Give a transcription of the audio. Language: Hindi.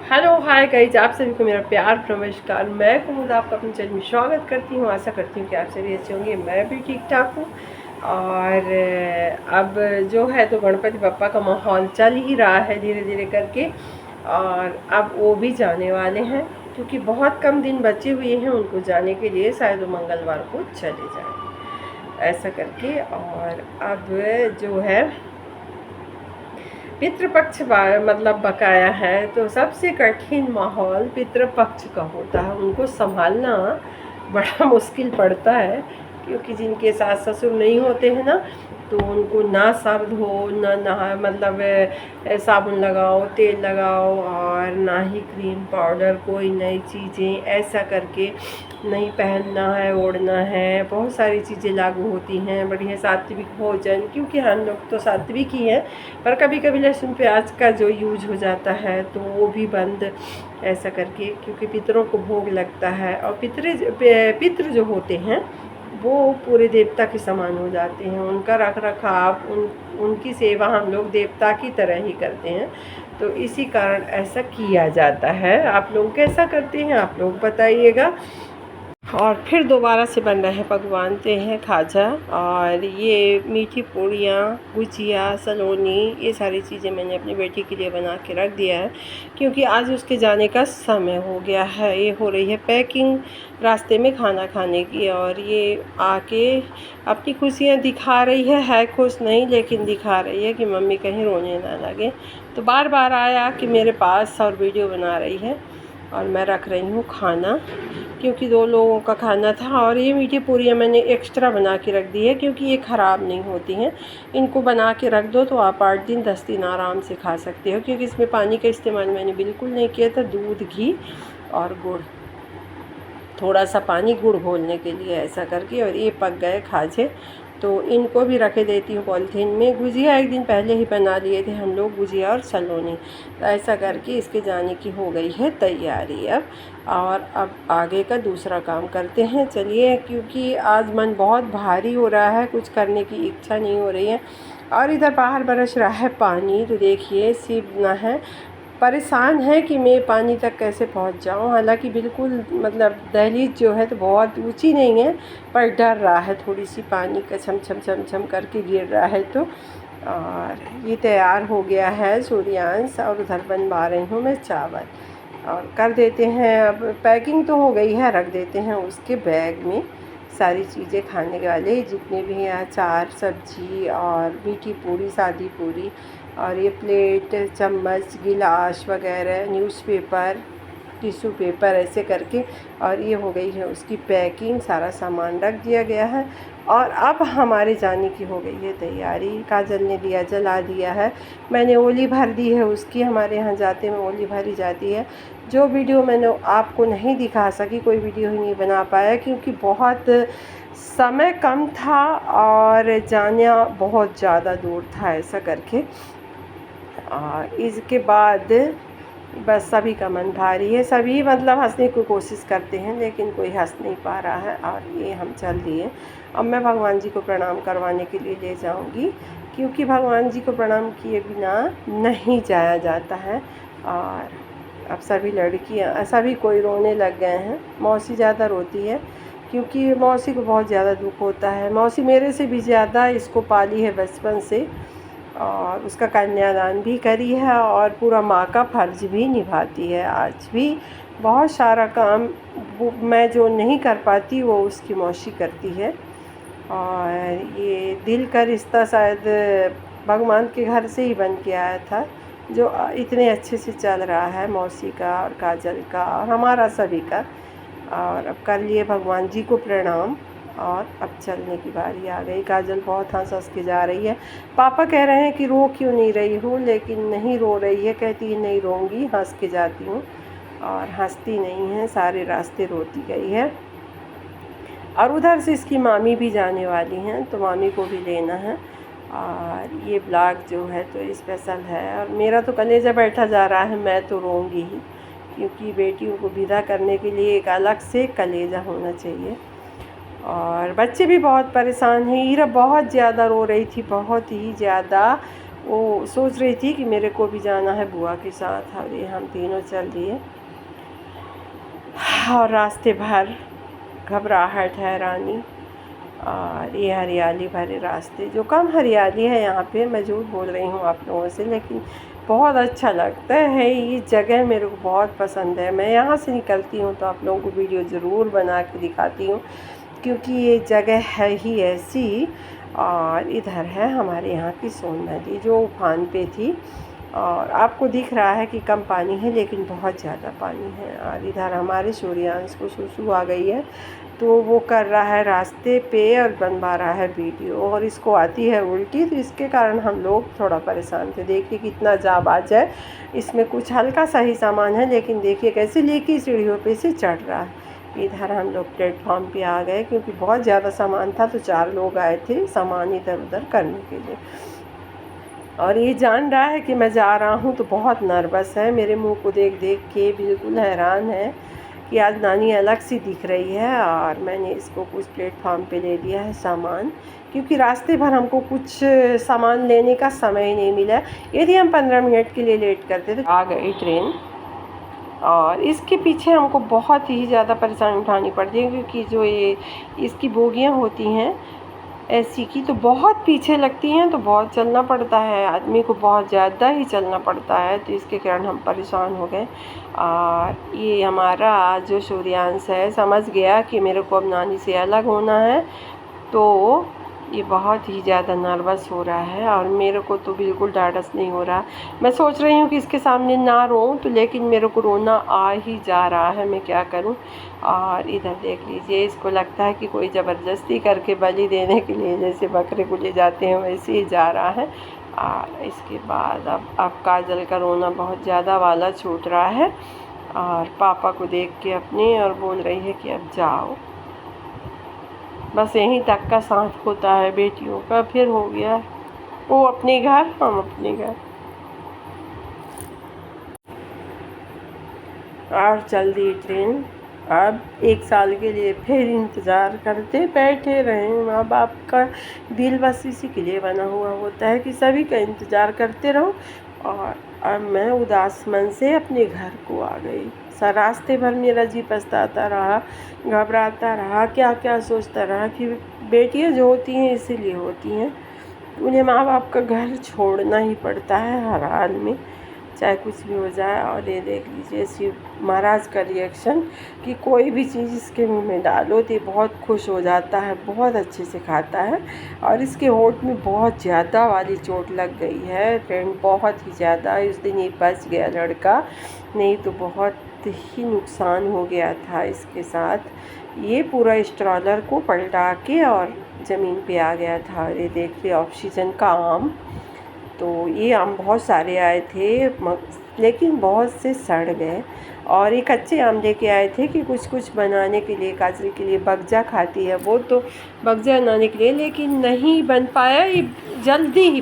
हेलो हाय गाइज, आप सभी को मेरा प्यार नमस्कार। मैं कुमुद आपका अपने चैनल में स्वागत करती हूँ। आशा करती हूँ कि आप सभी अच्छे होंगे। मैं भी ठीक ठाक हूँ। और अब जो है तो गणपति बप्पा का माहौल चल ही रहा है धीरे धीरे करके। और अब वो भी जाने वाले हैं क्योंकि बहुत कम दिन बचे हुए हैं उनको जाने के लिए। शायद वो मंगलवार को चले जाएँ ऐसा करके। और अब जो है पितृपक्ष मतलब बकाया है, तो सबसे कठिन माहौल पितृपक्ष का होता है। उनको संभालना बड़ा मुश्किल पड़ता है क्योंकि जिनके सास ससुर नहीं होते हैं ना, तो उनको ना सर धो ना नहा, मतलब साबुन लगाओ, तेल लगाओ, और ना ही क्रीम पाउडर, कोई नई चीज़ें ऐसा करके नहीं पहनना है, ओढ़ना है। बहुत सारी चीज़ें लागू होती हैं। बढ़िया सात्विक भोजन, क्योंकि हम लोग तो सात्विक ही हैं, पर कभी कभी लहसुन प्याज का जो यूज हो जाता है तो वो भी बंद ऐसा करके, क्योंकि पितरों को भोग लगता है। और पितृ जो होते हैं वो पूरे देवता के समान हो जाते हैं। उनका रख रखाव, उनकी सेवा हम लोग देवता की तरह ही करते हैं। तो इसी कारण ऐसा किया जाता है। आप लोग कैसा करते हैं, आप लोग बताइएगा। और फिर दोबारा से बन रहे हैं पकवान ते हैं खाजा, और ये मीठी पूड़ियाँ, गुजिया, सलोनी, ये सारी चीज़ें मैंने अपनी बेटी के लिए बना के रख दिया है क्योंकि आज उसके जाने का समय हो गया है। ये हो रही है पैकिंग रास्ते में खाना खाने की, और ये आके अपनी खुशियाँ दिखा रही है खुश नहीं, लेकिन दिखा रही है कि मम्मी कहीं रोने ना लगे। तो बार बार आया कि मेरे पास और वीडियो बना रही है, और मैं रख रही हूँ खाना क्योंकि 2 लोगों का खाना था। और ये मीठी पूरियाँ मैंने एक्स्ट्रा बना के रख दी है क्योंकि ये ख़राब नहीं होती हैं। इनको बना के रख दो तो आप 8 दिन 10 दिन आराम से खा सकते हो, क्योंकि इसमें पानी का इस्तेमाल मैंने बिल्कुल नहीं किया था। दूध, घी और गुड़, थोड़ा सा पानी, गुड़ घोलने के लिए ऐसा करके। और ये पक गए खाजे, तो इनको भी रखे देती हूँ पॉलीथीन में। गुजिया एक दिन पहले ही बना लिए थे हम लोग, गुजिया और सलोनी। तो ऐसा करके इसके जाने की हो गई है तैयारी अब। और अब आगे का दूसरा काम करते हैं, चलिए। क्योंकि आज मन बहुत भारी हो रहा है, कुछ करने की इच्छा नहीं हो रही है। और इधर बाहर बरस रहा है पानी, तो देखिए सिप ना है, परेशान है कि मैं पानी तक कैसे पहुंच जाऊं। हालांकि बिल्कुल मतलब दहलीज जो है तो बहुत ऊंची नहीं है, पर डर रहा है थोड़ी सी, पानी का छम छम छम छम करके गिर रहा है। तो और ये तैयार हो गया है सूर्यांश, और उधर बनवा रही हूँ मैं चावल। और कर देते हैं, अब पैकिंग तो हो गई है, रख देते हैं उसके बैग में सारी चीज़ें खाने वाले जितने भी हैं, अचार, सब्जी और मीठी पूरी, सादी पूरी, और ये प्लेट, चम्मच, गिलास वगैरह, न्यूज़पेपर, टिश्यू पेपर, ऐसे करके। और ये हो गई है उसकी पैकिंग, सारा सामान रख दिया गया है। और अब हमारे जाने की हो गई है तैयारी। काजल ने दिया जला दिया है, मैंने ओली भर दी है उसकी। हमारे यहाँ जाते में ओली भरी जाती है। जो वीडियो मैंने आपको नहीं दिखा सकी, कोई वीडियो ही नहीं बना पाया क्योंकि बहुत समय कम था और जाना बहुत ज़्यादा दूर था ऐसा करके। और इसके बाद बस सभी का मन भारी है। सभी मतलब हंसने की कोशिश करते हैं लेकिन कोई हंस नहीं पा रहा है। और ये हम चल दिए। अब मैं भगवान जी को प्रणाम करवाने के लिए ले जाऊंगी, क्योंकि भगवान जी को प्रणाम किए बिना नहीं जाया जाता है। और अब सभी लड़कियां, सभी कोई रोने लग गए हैं। मौसी ज़्यादा रोती है क्योंकि मौसी को बहुत ज़्यादा दुख होता है। मौसी मेरे से भी ज़्यादा इसको पाली है बचपन से, और उसका कन्यादान भी करी है, और पूरा माँ का फ़र्ज भी निभाती है। आज भी बहुत सारा काम वो मैं जो नहीं कर पाती वो उसकी मौसी करती है। और ये दिल का रिश्ता शायद भगवान के घर से ही बन के आया था, जो इतने अच्छे से चल रहा है, मौसी का और काजल का और हमारा सभी का। और अब कर लिए भगवान जी को प्रणाम, और अब चलने की बारी आ गई। काजल बहुत हंस हंस के जा रही है। पापा कह रहे हैं कि रो क्यों नहीं रही हूँ, लेकिन नहीं रो रही है, कहती है नहीं रोऊंगी, हंस के जाती हूँ। और हंसती नहीं है, सारे रास्ते रोती गई है। और उधर से इसकी मामी भी जाने वाली हैं, तो मामी को भी लेना है। और ये ब्लॉग जो है तो स्पेशल है, और मेरा तो कलेजा बैठा जा रहा है। मैं तो रोऊंगी ही, क्योंकि बेटियों को विदा करने के लिए एक अलग से कलेजा होना चाहिए। और बच्चे भी बहुत परेशान हैं। ईरा बहुत ज़्यादा रो रही थी, बहुत ही ज़्यादा। वो सोच रही थी कि मेरे को भी जाना है बुआ के साथ। अरे हम तीनों चल दिए और रास्ते भर घबराहट है रानी। और ये हरियाली भरे रास्ते, जो कम हरियाली है यहाँ पे, मैं झूठ बोल रही हूँ आप लोगों से, लेकिन बहुत अच्छा लगता है। ये जगह मेरे को बहुत पसंद है। मैं यहाँ से निकलती हूँ तो आप लोगों को वीडियो ज़रूर बना के दिखाती हूँ, क्योंकि ये जगह है ही ऐसी। और इधर है हमारे यहाँ की सोन नदी जो उफान पे थी, और आपको दिख रहा है कि कम पानी है लेकिन बहुत ज़्यादा पानी है। और इधर हमारे सूर्यांश को सुसु आ गई है, तो वो कर रहा है रास्ते पे और बनवा रहा है वीडियो, और इसको आती है उल्टी, तो इसके कारण हम लोग थोड़ा परेशान थे। देखिए कितना जाबाज है, इसमें कुछ हल्का सा ही सामान है, लेकिन देखिए कैसे लेके सीढ़ियों पे से चढ़ रहा है। इधर हम लोग प्लेटफॉर्म पे आ गए, क्योंकि बहुत ज़्यादा सामान था, तो 4 लोग आए थे सामान इधर उधर करने के लिए। और ये जान रहा है कि मैं जा रहा हूँ, तो बहुत नर्वस है, मेरे मुंह को देख देख के बिल्कुल हैरान है कि आज नानी अलग सी दिख रही है। और मैंने इसको कुछ प्लेटफॉर्म पे ले लिया है सामान, क्योंकि रास्ते भर हमको कुछ सामान लेने का समय ही नहीं मिला। यदि हम 15 मिनट के लिए लेट करते तो आ गई ट्रेन। और इसके पीछे हमको बहुत ही ज़्यादा परेशानी उठानी पड़ती है, क्योंकि जो ये इसकी बोगियाँ होती हैं एसी की, तो बहुत पीछे लगती हैं, तो बहुत चलना पड़ता है आदमी को, बहुत ज़्यादा ही चलना पड़ता है, तो इसके कारण हम परेशान हो गए। और ये हमारा जो सूर्यांश है समझ गया कि मेरे को अब नानी से अलग होना है, तो ये बहुत ही ज़्यादा नर्वस हो रहा है। और मेरे को तो बिल्कुल ढाढ़स नहीं हो रहा। मैं सोच रही हूँ कि इसके सामने ना रोऊं, तो लेकिन मेरे को रोना आ ही जा रहा है, मैं क्या करूँ। और इधर देख लीजिए, इसको लगता है कि कोई ज़बरदस्ती करके बलि देने के लिए जैसे बकरे को ले जाते हैं वैसे ही जा रहा है। और इसके बाद अब काजल का रोना बहुत ज़्यादा वाला छूट रहा है, और पापा को देख के अपने, और बोल रही है कि अब जाओ। बस यहीं तक का साथ होता है बेटियों का, फिर हो गया वो अपने घर, हम अपने घर। और चल दी ट्रेन। अब 1 साल के लिए फिर इंतज़ार करते बैठे रहे। माँ बाप का दिल बस इसी के लिए बना हुआ होता है कि सभी का इंतज़ार करते रहो। और अब मैं उदास मन से अपने घर को आ गई। रास्ते भर मेरा जी पछताता रहा, घबराता रहा, क्या क्या सोचता रहा कि बेटियां जो होती हैं इसीलिए होती हैं, उन्हें माँ बाप का घर छोड़ना ही पड़ता है हर हाल में, चाहे कुछ भी हो जाए। और ये देख लीजिए शिव महाराज का रिएक्शन, कि कोई भी चीज़ इसके मुंह में डालो तो ये बहुत खुश हो जाता है, बहुत अच्छे से खाता है। और इसके होंठ में बहुत ज़्यादा वाली चोट लग गई है, फ्रेंड, बहुत ही ज़्यादा। उस दिन ये बच गया लड़का, नहीं तो बहुत ही नुकसान हो गया था इसके साथ। ये पूरा स्ट्रॉलर को पलटा के और ज़मीन पे आ गया था। ये देखिए ऑक्सीजन का आम, तो ये आम बहुत सारे आए थे, लेकिन बहुत से सड़ गए। और ये कच्चे आम लेके आए थे कि कुछ कुछ बनाने के लिए, काजल के लिए बगजा खाती है वो, तो बगजा बनाने के लिए, लेकिन नहीं बन पाया, ये जल्दी ही